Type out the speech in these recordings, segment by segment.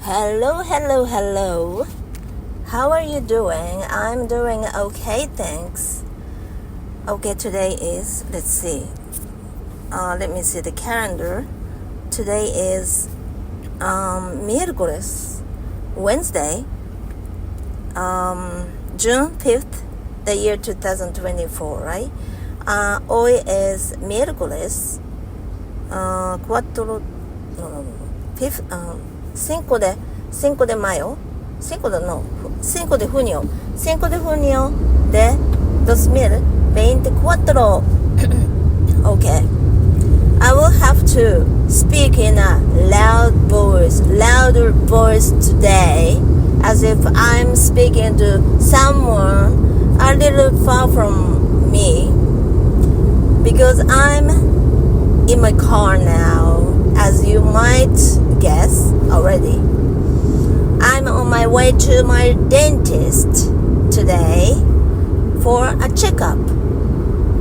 Hello, hello, hello. How are you doing? I'm doing okay, thanks. Okay, today is, let me see the calendar. Today is miércoles, Wednesday, June 5th, the year 2024, right? Hoy es miércoles, 5 de mayo, 5 de junio de 2024. Okay, I will have to speak in a louder voice today, as if I'm speaking to someone a little far from me, because I'm in my car now, as you might guess already. I'm on my way to my dentist today for a checkup.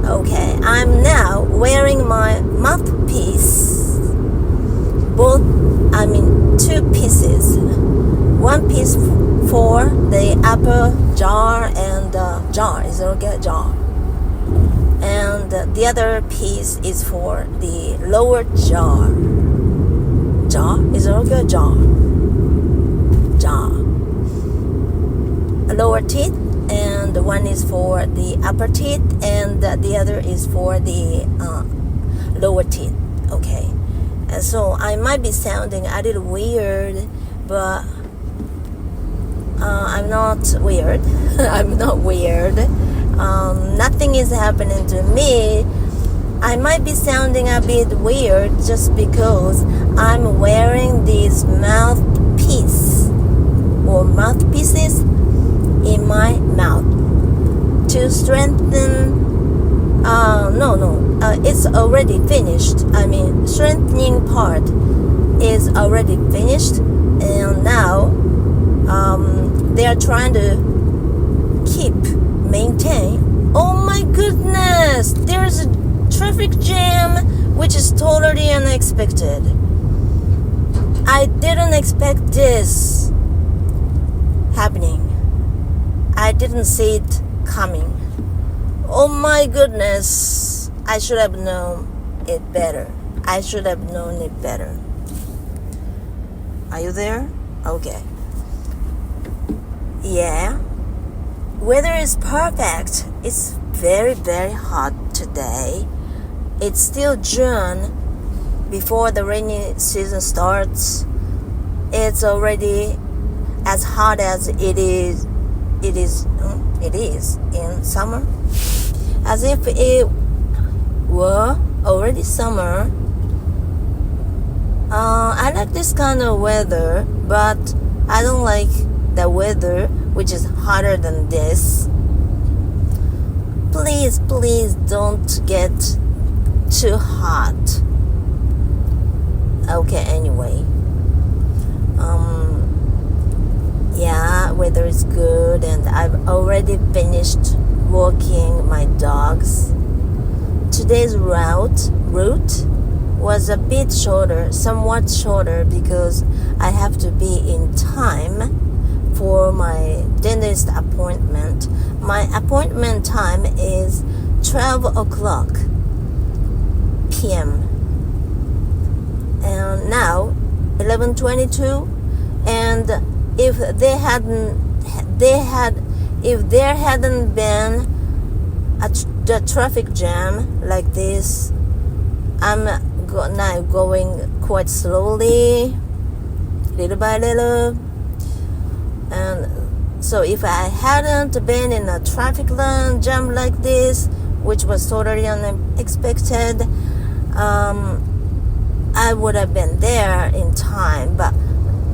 Okay, I'm now wearing my mouthpiece. Two pieces. One piece for the upper jaw and jaw. Is it okay? Jaw. And the other piece is for the lower jaw. Jaw? Is it okay? Jaw. Lower teeth, and one is for the upper teeth, and the other is for the lower teeth. Okay, and so I might be sounding a little weird, but I'm not weird. I'm not weird. Nothing is happening to me. I might be sounding a bit weird just because I'm wearing these mouthpieces in my mouth to strengthen. It's already finished. Strengthening part is already finished, and now they are trying to maintain. Oh my goodness! There's a traffic jam, which is totally unexpected. I didn't expect this happening. I didn't see it coming. Oh my goodness. I should have known it better. Are you there? Okay. Yeah. Weather is perfect. It's very, very hot today. It's still June before the rainy season starts. It's already as hot as it is in summer, as if it were already summer. I like this kind of weather, but I don't like the weather which is hotter than this. Please don't get too hot. Okay, anyway. Yeah, weather is good, and I've already finished walking my dogs. Today's route was a bit somewhat shorter, because I have to be in time for my dentist appointment. My appointment time is 12 o'clock p.m. and now 11:22, and if there hadn't been the traffic jam like this, I'm now going quite slowly, little by little. And so if I hadn't been in a traffic jam like this, which was totally unexpected, I would have been there in time, but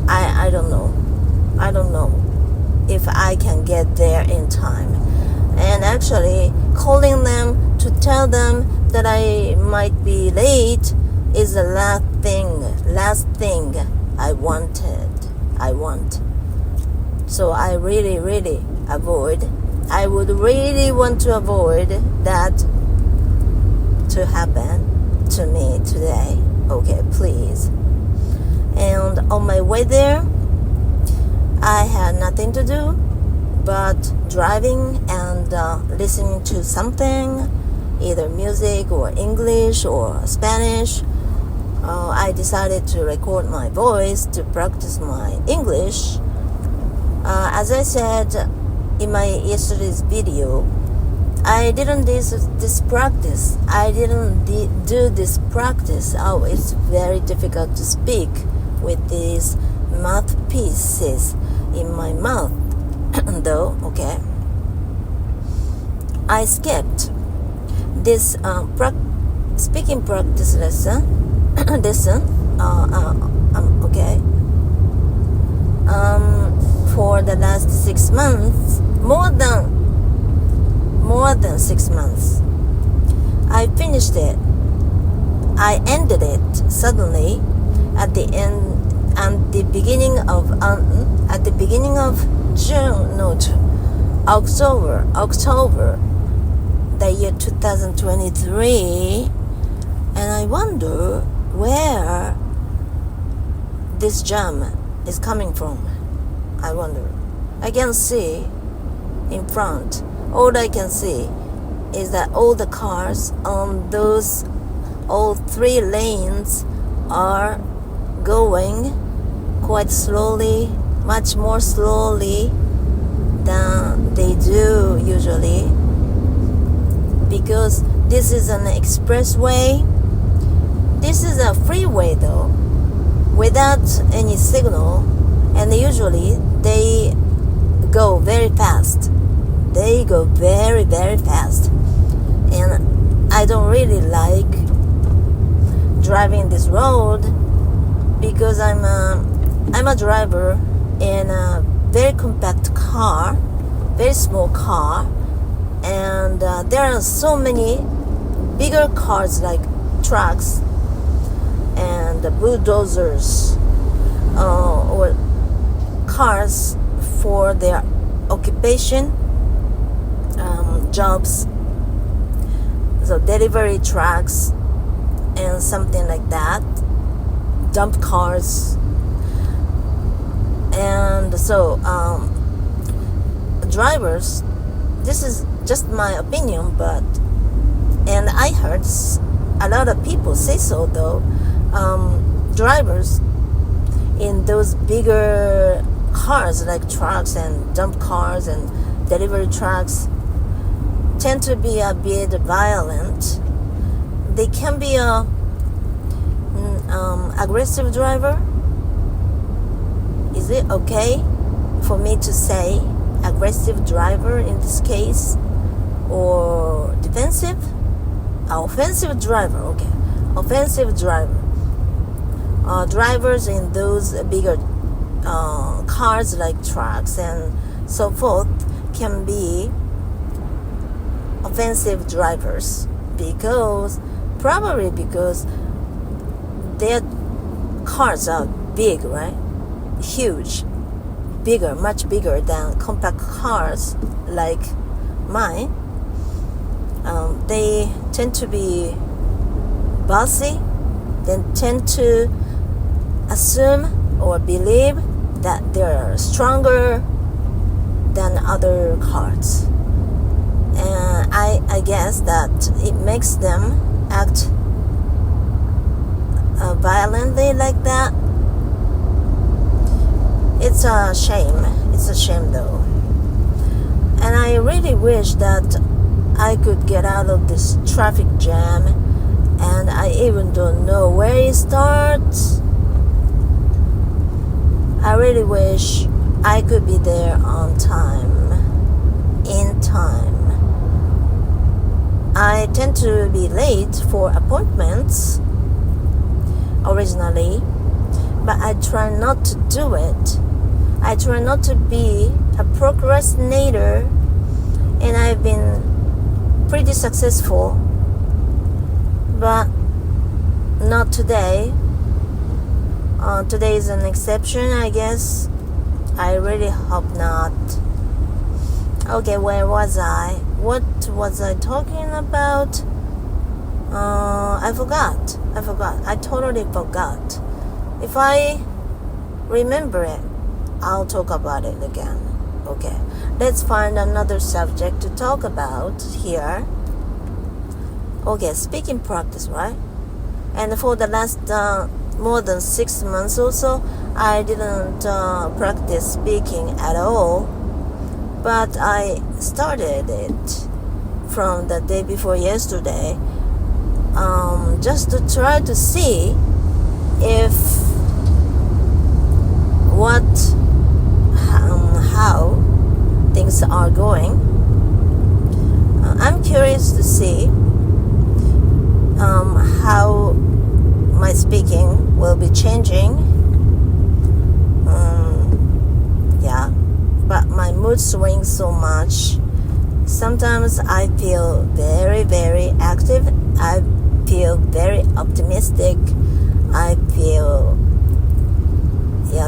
I don't know if I can get there in time. And actually calling them to tell them that I might be late is the last thing I want. So I really would really want to avoid that to happen to me today. Okay, please. And on my way there, I had nothing to do but driving and listening to something, either music or English or Spanish. I decided to record my voice to practice my English. As I said in my yesterday's video, I didn't do this practice. I didn't do this practice. Oh, it's very difficult to speak with these mouthpieces in my mouth. Though, okay. I skipped this speaking practice lesson. Okay. For the last 6 months, more than 6 months. I finished it. I ended it suddenly at the beginning of June, October, the year 2023, and I wonder where this jam is coming from. I wonder. I can see in front. All I can see is that all the cars on those all 3 lanes are going quite slowly, much more slowly than they do usually, because this is an expressway. This is a freeway though, without any signal, and usually they go very fast. They go very, very fast, and I don't really like driving this road because I'm a driver in a very compact car, very small car, and there are so many bigger cars like trucks and bulldozers or cars for their occupation, jobs, so delivery trucks and something like that, dump cars. And so drivers, this is just my opinion, and I heard a lot of people say so though, drivers in those bigger cars like trucks and dump cars and delivery trucks tend to be a bit violent. They can be a aggressive driver. Is it okay for me to say aggressive driver in this case, or defensive? Offensive driver, okay. Offensive driver. Drivers in those bigger cars like trucks and so forth can be offensive drivers probably because their cars are big, right? Huge, bigger, much bigger than compact cars like mine. They tend to be bossy. They tend to assume or believe that they're stronger than other cars, and I guess that it makes them act violently like that. It's a shame though, and I really wish that I could get out of this traffic jam, and I even don't know where it starts. I really wish I could be there on time, in time. I tend to be late for appointments originally, but I try not to do it. I try not to be a procrastinator, and I've been pretty successful, but not today. Today is an exception, I guess. I really hope not. Okay, where was I? What was I talking about? I forgot. I totally forgot. If I remember it, I'll talk about it again. Okay, let's find another subject to talk about here. Okay, speaking practice, right? And for the last more than 6 months or so, I didn't practice speaking at all. But I started it from the day before yesterday, just to try to see if how things are going. I'm curious to see how my speaking will be changing. Yeah, but my mood swings so much. Sometimes I feel very, very active. I feel very optimistic. I feel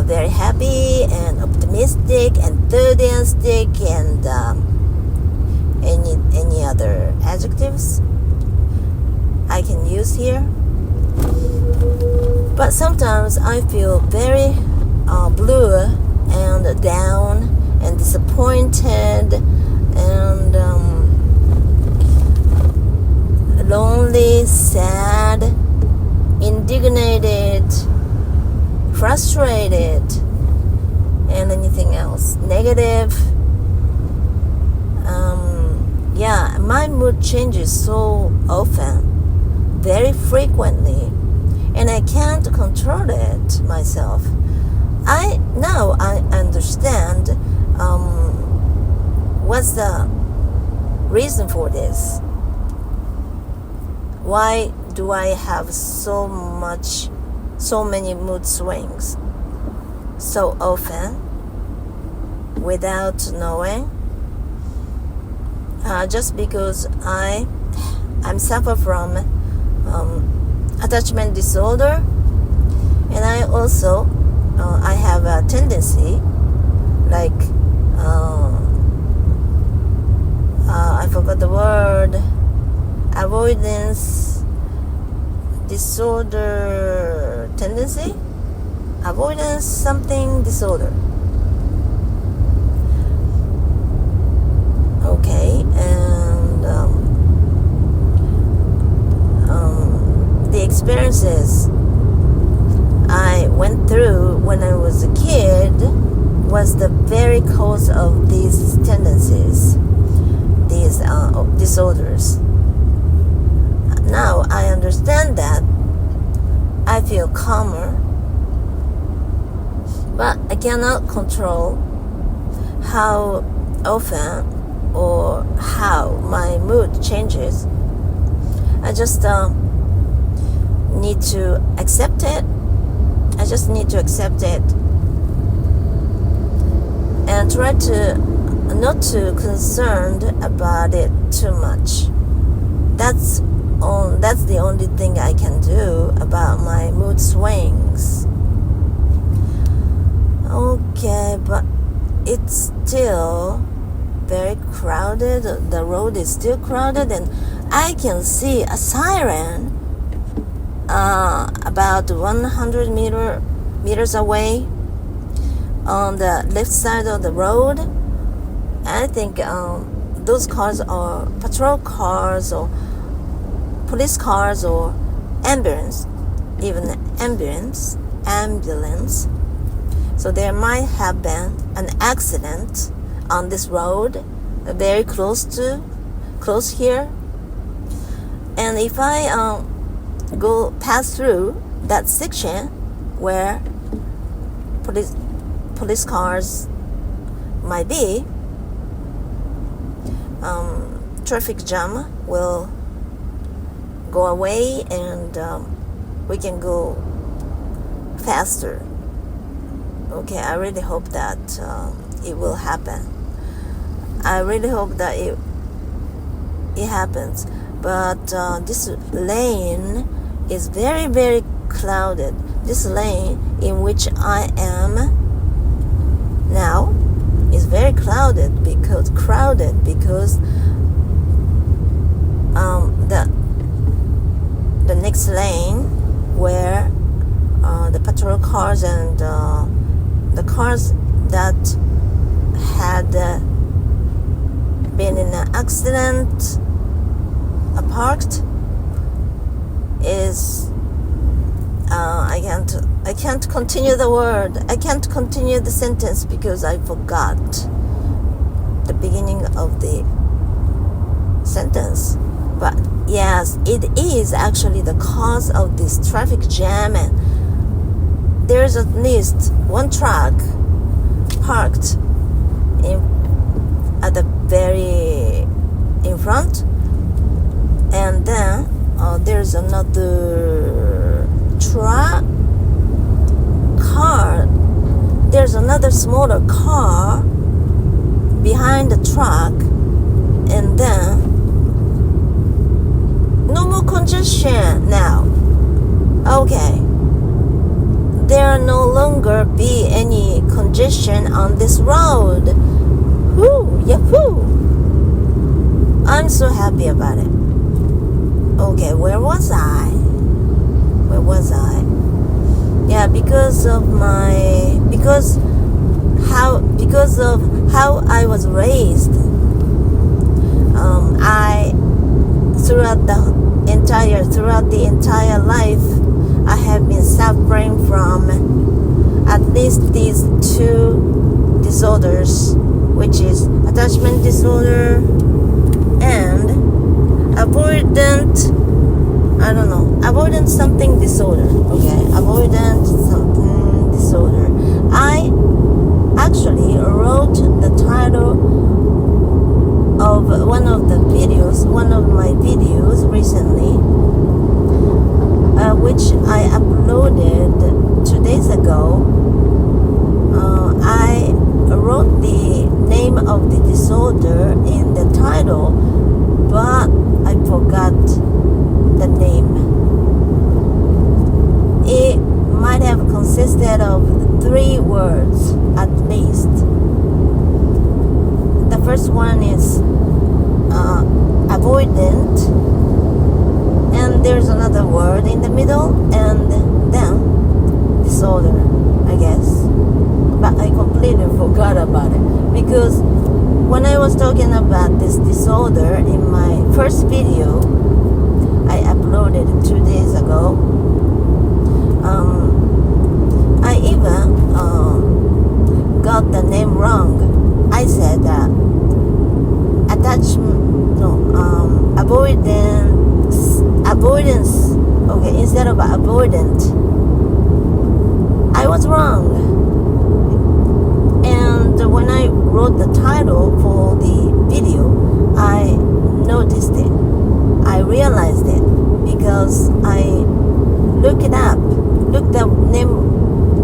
very happy and optimistic, enthusiastic, and any other adjectives I can use here. But sometimes I feel very blue and down and disappointed and lonely, sad, indignated, frustrated, and anything else negative. My mood changes so often, very frequently, and I can't control it myself. I understand what's the reason for this. Why do I have so many mood swings so often without knowing? Just because I'm suffer from attachment disorder, and I also I have a tendency like I forgot the word, avoidance disorder tendency, avoidance something disorder. Okay, and the experiences I went through when I was a kid was the very cause of these tendencies, these disorders. Now I understand that. I feel calmer, but I cannot control how often or how my mood changes. I just need to accept it. I just need to accept it and try to not too concerned about it too much. That's the only thing I can do about my mood swings. Okay, but it's still very crowded. The road is still crowded, and I can see a siren about 100 meters away on the left side of the road. I think those cars are patrol cars or police cars or ambulance, even ambulance. So there might have been an accident on this road, very close here. And if I go pass through that section where police cars might be, traffic jam will go away and we can go faster. Okay, I really hope that it will happen. I really hope that it happens. But this lane is very, very crowded. This lane in which I am now is very crowded because the next lane where the patrol cars and the that had been in an accident parked is I can't continue the word. I can't continue the sentence because I forgot the beginning of the sentence. But yes, it is actually the cause of this traffic jam, and there's at least one truck parked at the very in front, and then there's another car. There's another smaller car behind the truck, and then no more congestion now. Okay, there no longer be any congestion on this road. Whoo, yahoo! I'm so happy about it. Okay, where was I? Yeah, because of how I was raised. I throughout the entire life, I have been suffering from at least these two disorders, which is attachment disorder and avoidant something disorder. Okay, avoidant something disorder. I actually wrote the title of one of my videos recently, which I uploaded 2 days ago. I wrote the name of the disorder in the title, but I forgot the name. It might have consisted of 3 words at least. The first one is avoidant, and there's another word in the middle, and then disorder, I guess. But I completely forgot about it, because when I was talking about this disorder in my first video I uploaded 2 days ago, I even got the name wrong. I said avoidance. Okay, instead of avoidant. I was wrong. And when I wrote the title for the video, I noticed it. I realized it because I looked the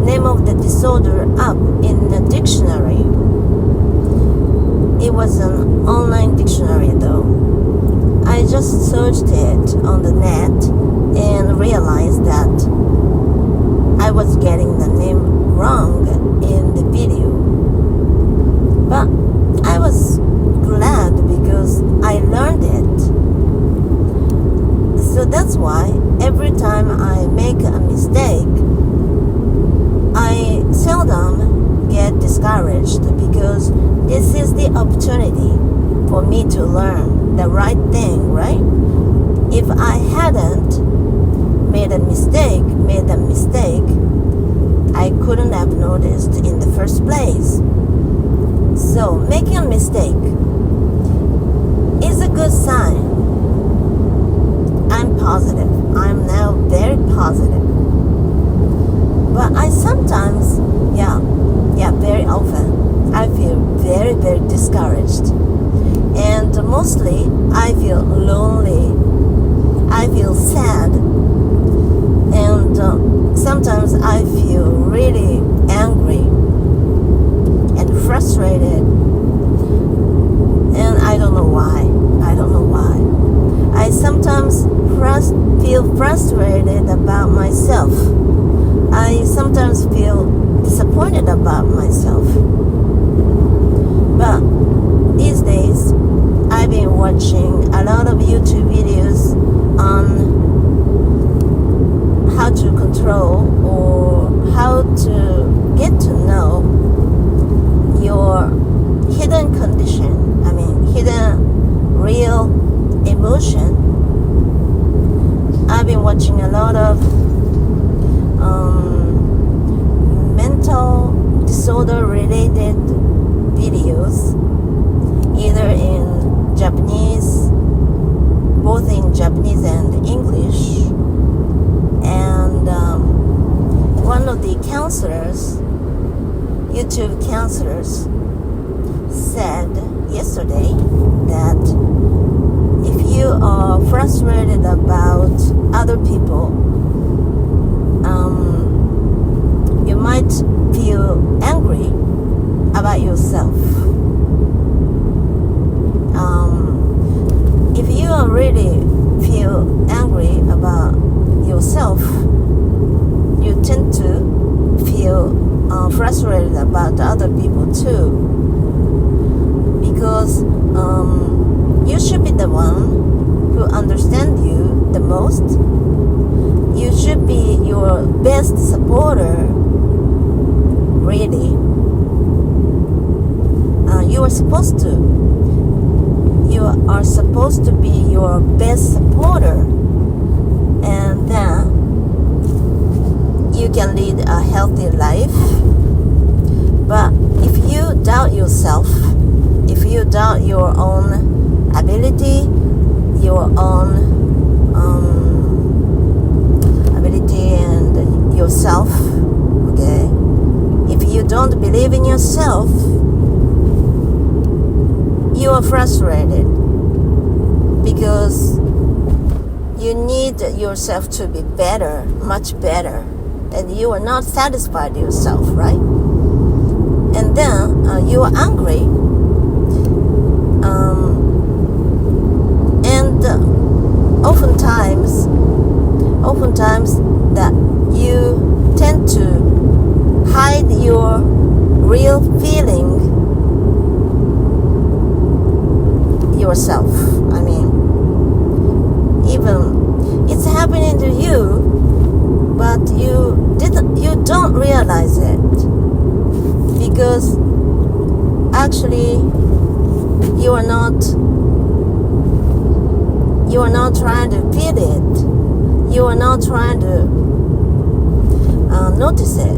name of the disorder up in the dictionary. It was an online dictionary though. I just searched it on the net and realized that I was getting the name wrong in the video. But I was glad because I learned it. So that's why every time I make a mistake, I seldom get discouraged, because this is the opportunity for me to learn the right thing, right? If I hadn't made a mistake, I couldn't have noticed in the first place. So making a mistake is a good sign. I'm positive. I'm now very positive. But I sometimes, very often, I feel very, very discouraged. And mostly, I feel lonely. I feel sad. And sometimes I feel really angry and frustrated. And I don't know why. I sometimes feel frustrated about myself. I sometimes feel shoulder related videos, either in Japanese, both in Japanese and English. And one of the counselors, YouTube counselors, said yesterday that if you are frustrated about other people, you might feel angry about yourself. If you really feel angry about yourself, you tend to feel frustrated about other people too, because you should be the one who understands you the most. You should be your best supporter, really. You are supposed to be your best supporter, and then you can lead a healthy life. But if you doubt yourself, if you doubt your own ability, your own ability and yourself, okay? If you don't believe in yourself, you are frustrated because you need yourself to be better, much better, and you are not satisfied yourself, right? And then you are angry, and oftentimes that you tend to hide your real feeling yourself. I mean, even it's happening to you, but you don't realize it, because actually you are not trying to feel it. You are not trying to notice it,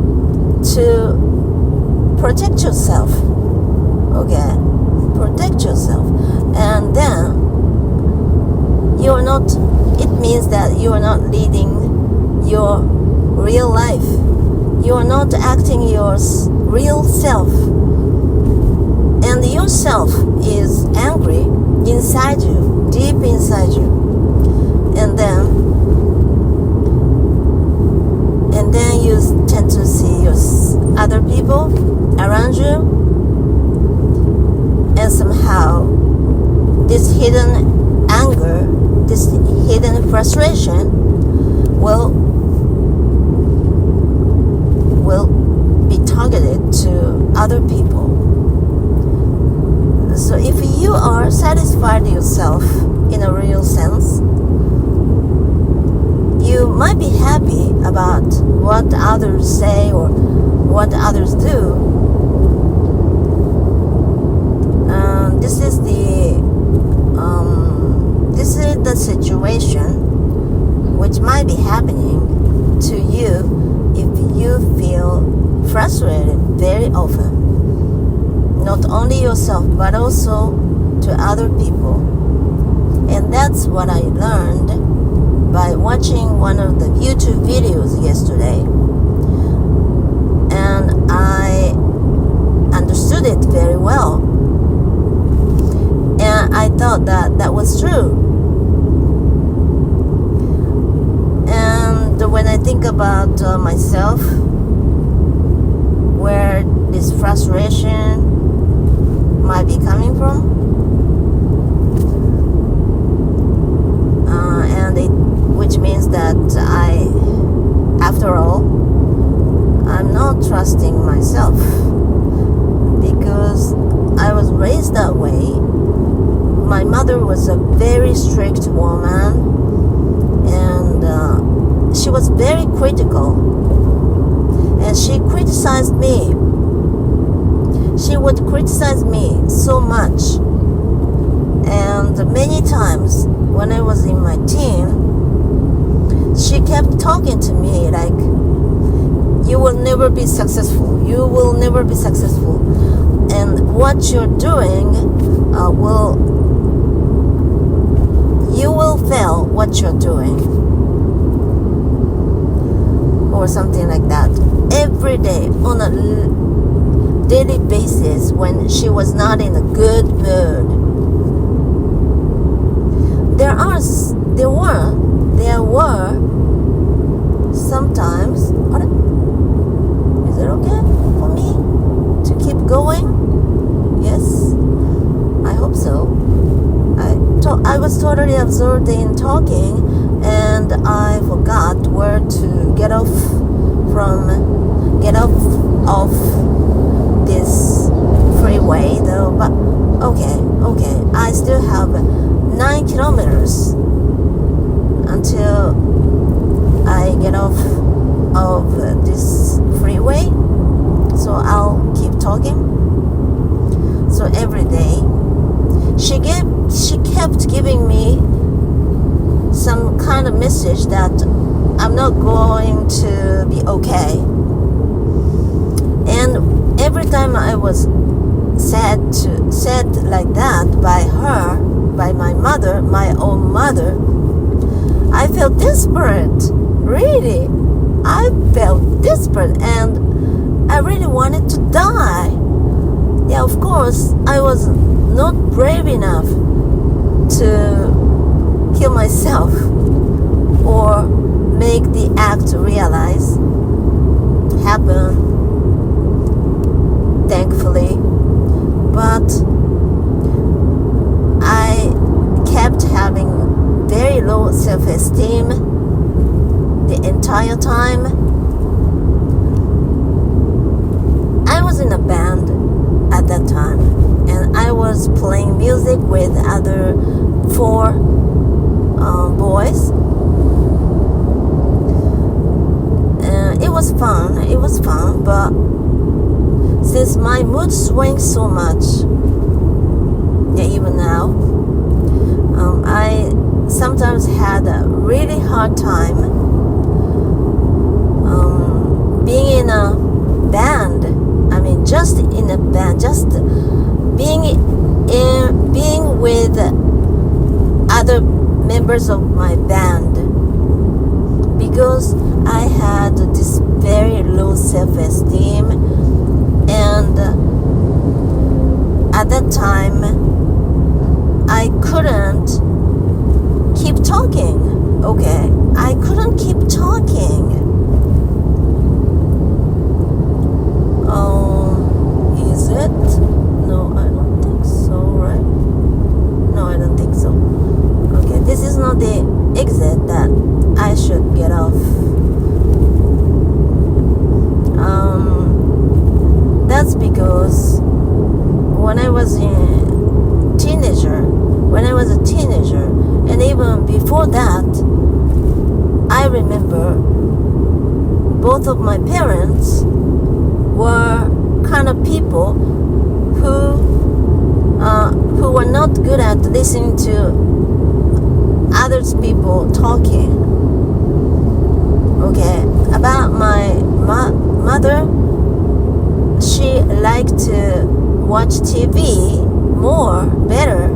to protect yourself. Okay, protect yourself. And then you are not, it means that you are not leading your real life. You are not acting your real self. And yourself is angry inside you, deep inside you. And then you tend to see other people around you, and somehow this hidden anger, this hidden frustration will be targeted to other people. So if you are satisfied yourself in a real sense, you might be happy about what others say or what others do. This is the situation which might be happening to you if you feel frustrated very often. Not only yourself, but also to other people. And that's what I learned by watching one of the YouTube videos yesterday. And I understood it very well. And I thought that was true. And when I think about myself, where this frustration might be coming from, which means that after all, I'm not trusting myself, because I was raised that way. My mother was a very strict woman, and she was very critical, and she criticized me. She would criticize me so much, and many times when I was in my teen, she kept talking to me like, you will never be successful. You will never be successful. And what you're doing you will fail what you're doing. Or something like that. Every day, on a daily basis, when she was not in a good mood. There were sometimes. Is it okay for me to keep going? Yes, I hope so. I was totally absorbed in talking, and I forgot where to get off of this freeway though. But okay, I still have 9 kilometers until I get off of this freeway, so I'll keep talking. So every day she kept giving me some kind of message that I'm not going to be okay. And every time I was said like that by her, by my mother, my own mother, I felt desperate. Really, I felt desperate, and I really wanted to die. Yeah, of course, I was not brave enough to kill myself or make the act happen, thankfully. But I kept having very low self-esteem the entire time. I was in a band at that time, and I was playing music with other 4 boys. It was fun, but since my mood swings so much, yeah, even now, I sometimes had a really hard time being in a band. I mean, just in a band, just being with other members of my band, because I had this very low self-esteem, and at that time I couldn't keep talking. Okay, I couldn't keep talking. Is it? No, I don't think so, right? No, I don't think so. Okay, this is not the exit that I should get off. That's because when I was a teenager, and even before that, I remember both of my parents were kind of people who were not good at listening to others people talking. Okay, about my mother, she liked to watch TV better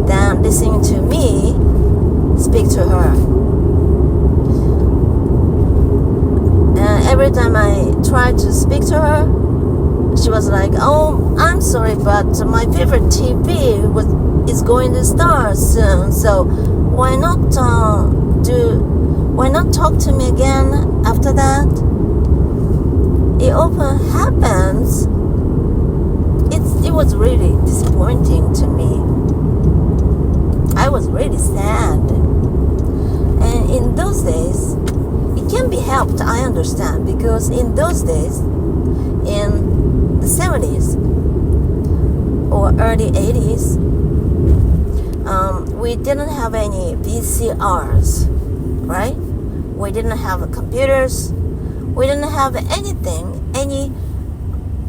than listening to me speak to her. And every time I tried to speak to her, she was like, "Oh, I'm sorry, but my favorite TV is going to start soon. So why not talk to me again after that?" It often happens. It was really disappointing to me. I was really sad. And in those days, it can be helped, I understand, because in those days, in the 70s or early 80s, we didn't have any VCRs, right? We didn't have computers. We didn't have anything, any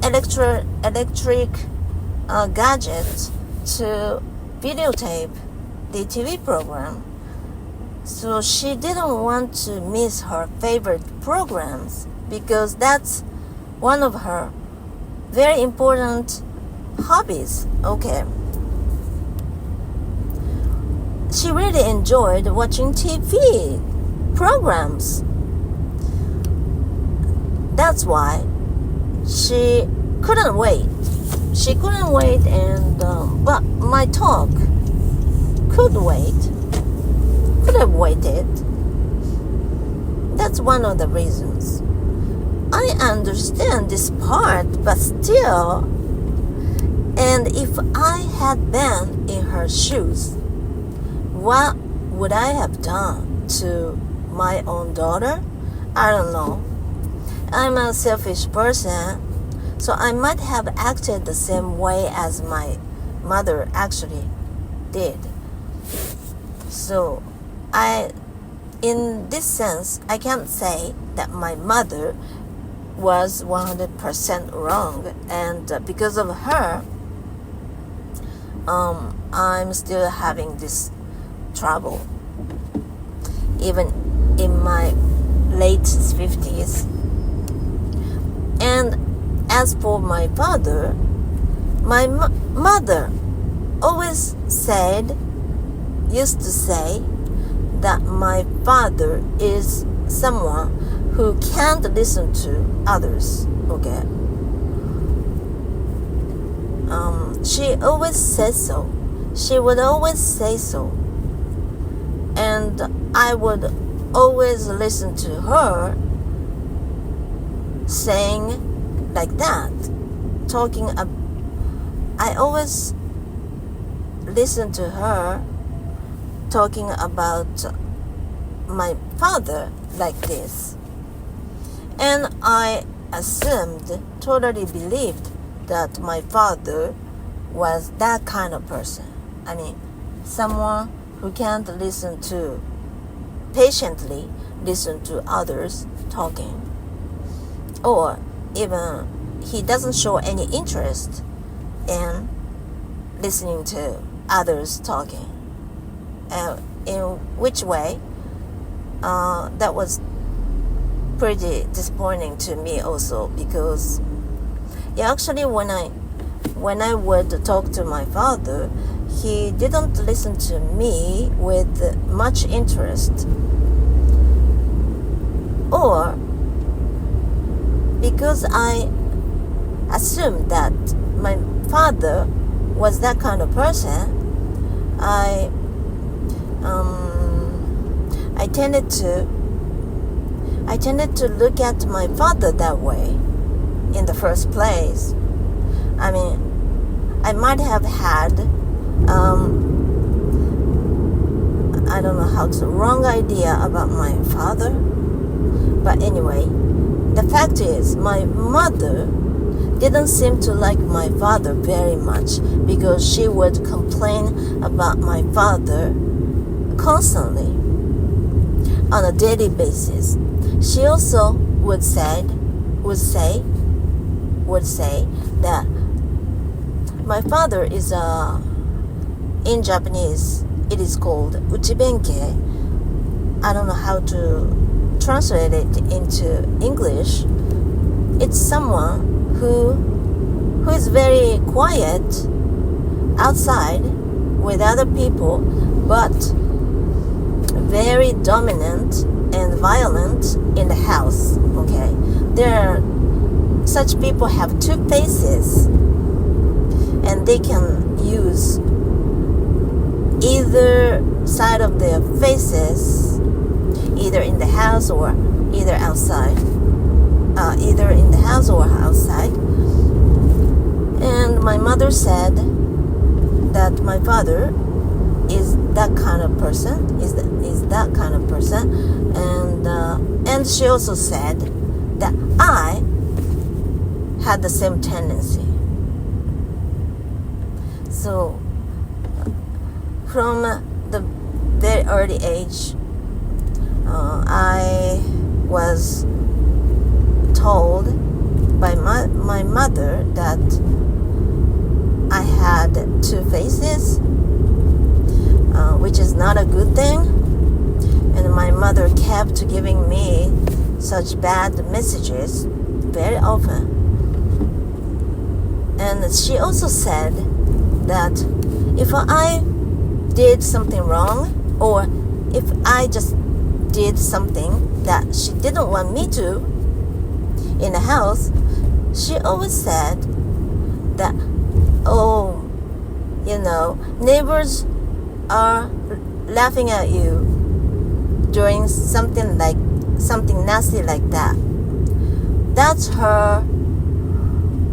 electric gadget to videotape the TV program. So she didn't want to miss her favorite programs because that's one of her very important hobbies. Okay. She really enjoyed watching TV programs. That's why she couldn't wait. She couldn't wait, and but my talk could have waited. That's one of the reasons. I understand this part, but still, and if I had been in her shoes, what would I have done to my own daughter? I don't know. I'm a selfish person, so I might have acted the same way as my mother actually did. So in this sense, I can't say that my mother was 100% wrong, and because of her, I'm still having this trouble, even in my late 50s. And as for my father, my mother always used to say that my father is someone who can't listen to others. Okay. She always says so. She would always say so. And I would always listen to her saying like that, I always listen to her talking about my father like this. And I totally believed that my father was that kind of person. I mean, someone who can't patiently listen to others talking. Or even he doesn't show any interest in listening to others talking. In which way, that was pretty disappointing to me also, because actually when I would talk to my father, he didn't listen to me with much interest. Or because I assumed that my father was that kind of person, I tended to look at my father that way in the first place. I mean, I might have had I don't know how to wrong idea about my father, but anyway, the fact is my mother didn't seem to like my father very much, because she would complain about my father constantly on a daily basis. She also would say that my father is in Japanese it is called uchibenke. I don't know how to translate it into English. It's someone who is very quiet outside with other people, but very dominant and violent in the house. Okay, such people have two faces, and they can use either side of their faces, either in the house or either outside, either in the house or outside. And my mother said that my father is that kind of person, and she also said that I had the same tendency. So from the very early age, I was told by my mother that I had two faces, which is not a good thing. And my mother kept giving me such bad messages very often. And she also said that if I did something wrong, or if I just did something that she didn't want me to in the house, she always said that, oh, neighbors are laughing at you doing something nasty like that. That's her,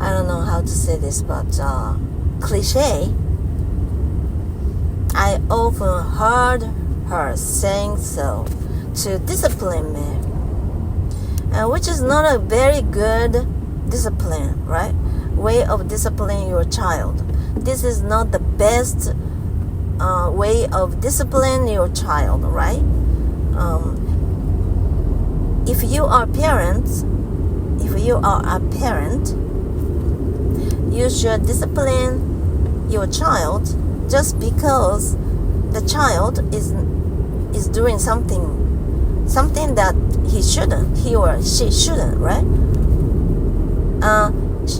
I don't know how to say this, but cliche. I often heard her saying so to discipline me, which is not a very good discipline, right? Way of disciplining your child. This is not the best way of disciplining your child, right? If you are a parent, you should discipline your child just because the child is doing something that he or she shouldn't, right?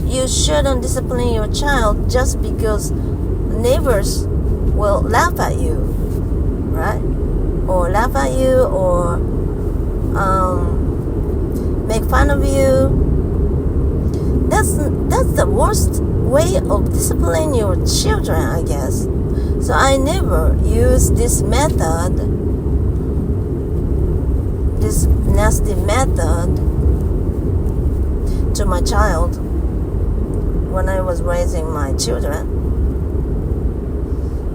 You shouldn't discipline your child just because neighbors will laugh at you, right? Or laugh at you, or make fun of you. That's the worst way of disciplining your children, I guess. So I never use this method, this nasty method, to my child when I was raising my children,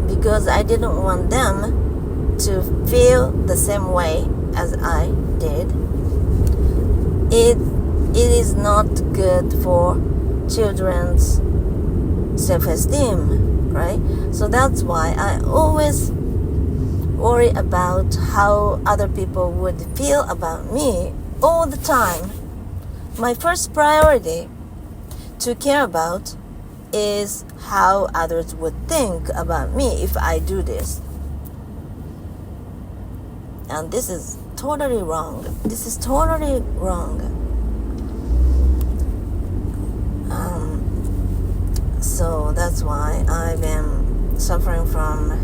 because I didn't want them to feel the same way as I did. It is not good for children's self-esteem, right? So that's why I always worry about how other people would feel about me all the time. My first priority to care about is how others would think about me if I do this. And this is totally wrong. So that's why I've been suffering from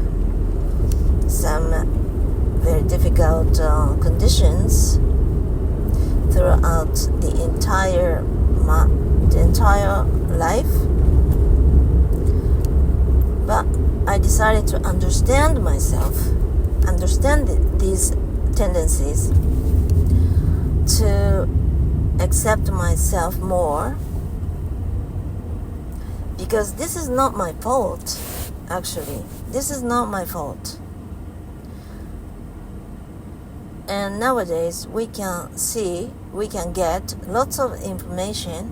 some very difficult conditions throughout the entire life. But I decided to understand myself, understand these tendencies, to accept myself more, because this is not my fault. Actually, this is not my fault. And nowadays we can get lots of information,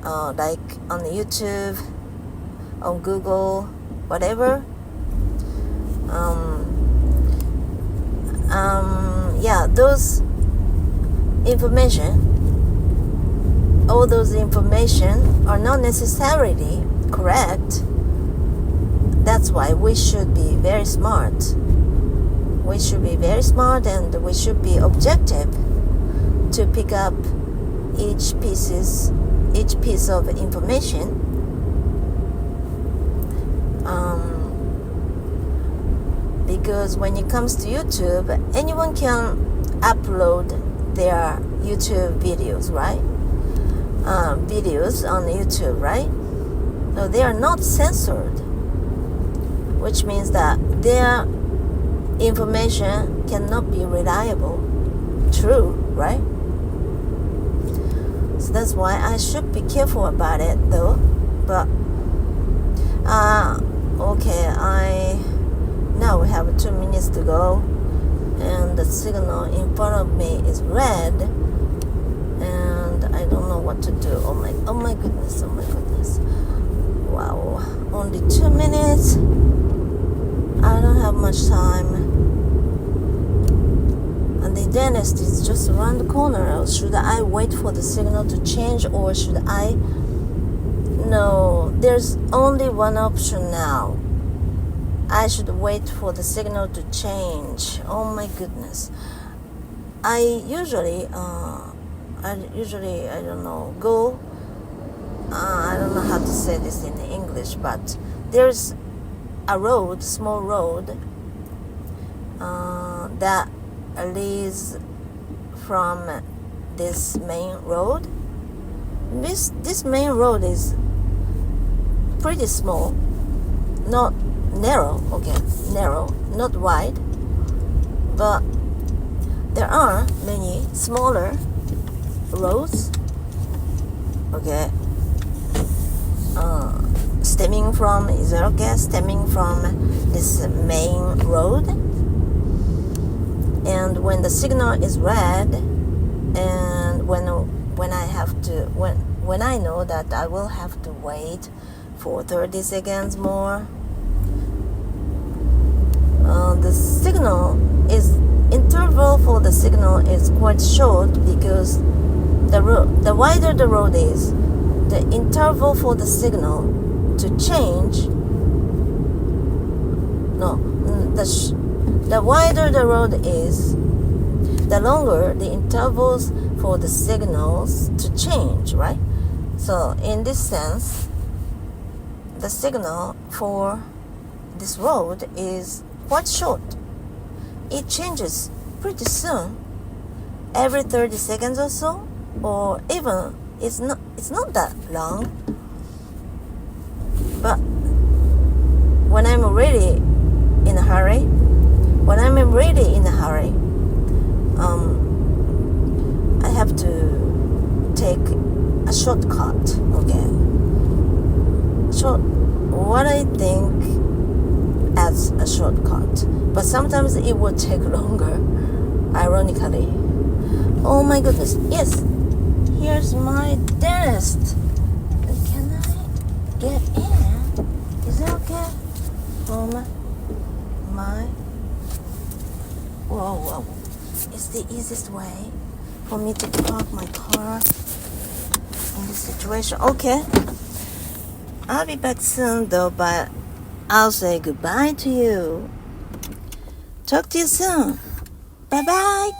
like on YouTube, on Google, whatever. Those information, all those information are not necessarily correct. That's why we should be very smart. We should be very smart, and we should be objective to pick up each piece of information. Because when it comes to YouTube, anyone can upload their YouTube videos, right? Videos on YouTube, right? So they are not censored, which means that their information cannot be reliable, true, right? So that's why I should be careful about it, though. But now we have 2 minutes to go, and the signal in front of me is red, and I don't know what to do. Oh my goodness. Wow, only 2 minutes. I don't have much time, and the dentist is just around the corner. Should I wait for the signal to change, or should I? No, there's only one option now. I should wait for the signal to change. Oh my goodness. I usually I don't know, go, I don't know how to say this in English, but there's a road, small road, that leads from this main road. This main road is pretty small, not narrow, not wide, but there are many smaller roads, stemming from this main road. And when the signal is red, and when I know that I will have to wait for 30 seconds more, the interval for the signal is quite short, because the wider the road is, the interval for the signal to change, the wider the road is, the longer the intervals for the signals to change, right? So in this sense, the signal for this road is quite short. It changes pretty soon, every 30 seconds or so, or even it's not that long. But when I'm really in a hurry, I have to take a shortcut, what I think as a shortcut, but sometimes it will take longer, ironically. Oh my goodness, yes, here's my dentist. Can I get in? Is it okay? From my... Whoa. It's the easiest way for me to park my car in this situation. Okay. I'll be back soon though, but I'll say goodbye to you. Talk to you soon. Bye-bye.